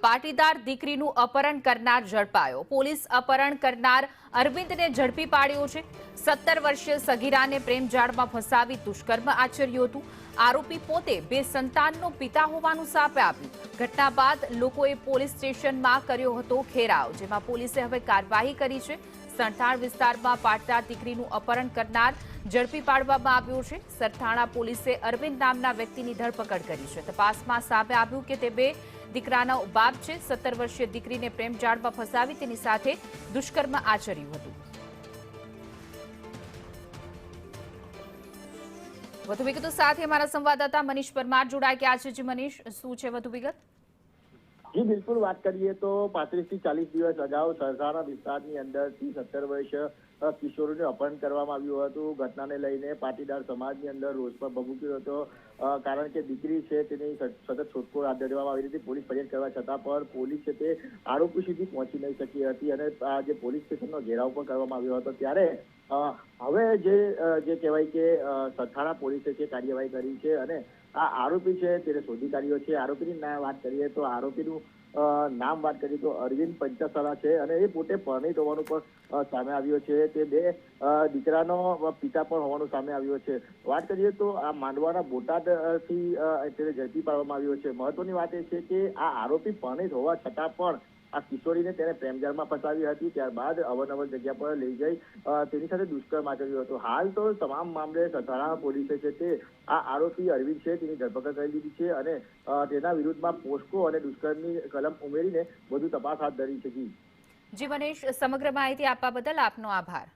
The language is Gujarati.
પાટીદાર દીકરીનું અપહરણ કરનાર ઝડપાયો। પોલીસ અપહરણ કરનાર અરવિંદને ઝડપી પાડ્યો છે। 17 વર્ષીય સગીરાને પ્રેમજાળમાં ફસાવી દુષ્કર્મ આચર્યું હતું। આરોપી પોતે 2 સંતાનનો પિતા હોવાનું સામે આવ્યું। ઘટના બાદ લોકોએ પોલીસ સ્ટેશનમાં કર્યો હતો ઘેરાવ, જેમાં પોલીસે હવે કાર્યવાહી કરી છે। સરથાણા વિસ્તારમાં પાટીદાર દીકરીનું અપહરણ કરનાર ઝડપી પાડવામાં આવ્યો છે। સરથાણા પોલીસે અરવિંદ નામના વ્યક્તિની ધરપકડ કરી છે। તપાસમાં સામે આવ્યું કે તે 2 દીકરાનો બાપ છે। 17 વર્ષીય દીકરીને પ્રેમજાળમાં ફસાવી તેની સાથે દુષ્કર્મ આચર્યું હતું। વધુ વિગતો સાથે અમારા સંવાદદાતા મનીષ પરમાર જોડાઈ ગયા છે। મનીષ, શું છે વધુ વિગત? જી બિલકુલ, વાત કરીએ તો 35 થી 40 દિવસ અગાઉ સરથાણા વિસ્તારની અંદરથી 17 વર્ષ કિશોરને અપહરણ કરવામાં આવ્યું હતું। ઘટનાને લઈને પાટીદાર સમાજની અંદર રોષ પણ ભભૂક્યો હતો, કારણ કે દીકરી છે તેની સતત શોધખોળ હાથ ધરવામાં આવી હતી। પોલીસ ફરિયાદ કરવા છતાં પણ પોલીસ છે તે આરોપી સુધી પહોંચી નહીં શકી હતી અને જે પોલીસ સ્ટેશનનો ઘેરાવ પણ કરવામાં આવ્યો હતો। ત્યારે હવે જે કહેવાય કે સરથાણા પોલીસે છે કાર્યવાહી કરી છે અને આ આરોપી છે તેને શોધી કાઢ્યો છે। આરોપીની વાત કરીએ તો આરોપીનું નામ વાત કરીએ તો અરવિંદ પંચાસરા છે અને એ પોતે પરણિત હોવાનું પણ સામે આવ્યો છે। તે 2 દીકરાનો પિતા પણ હોવાનું સામે આવ્યો છે। વાત કરીએ તો આ માંડવાના બોટાદથી તેને ઝડપી પાડવામાં આવ્યો છે। મહત્વની વાત એ છે કે આ આરોપી પરણિત હોવા છતાં પણ આ કિશોરીને તેને પ્રેમજાળમાં ફસાવી હતી। ત્યારબાદ અવનવર જગ્યા પર લઈ જઈ તેની સાથે દુષ્કર્મ આચર્યું હતું। હાલ તો તમામ મામલે સરથાણા પોલીસે છે તે આ આરોપી અરવિંદ છે તેની ધરપકડ કરી દીધી છે અને તેના વિરુદ્ધમાં પોસ્કો અને દુષ્કર્મની કલમ ઉમેરીને વધુ તપાસ હાથ ધરી છે। જી મનીષ, સમગ્ર માહિતી આપવા બદલ આપનો આભાર।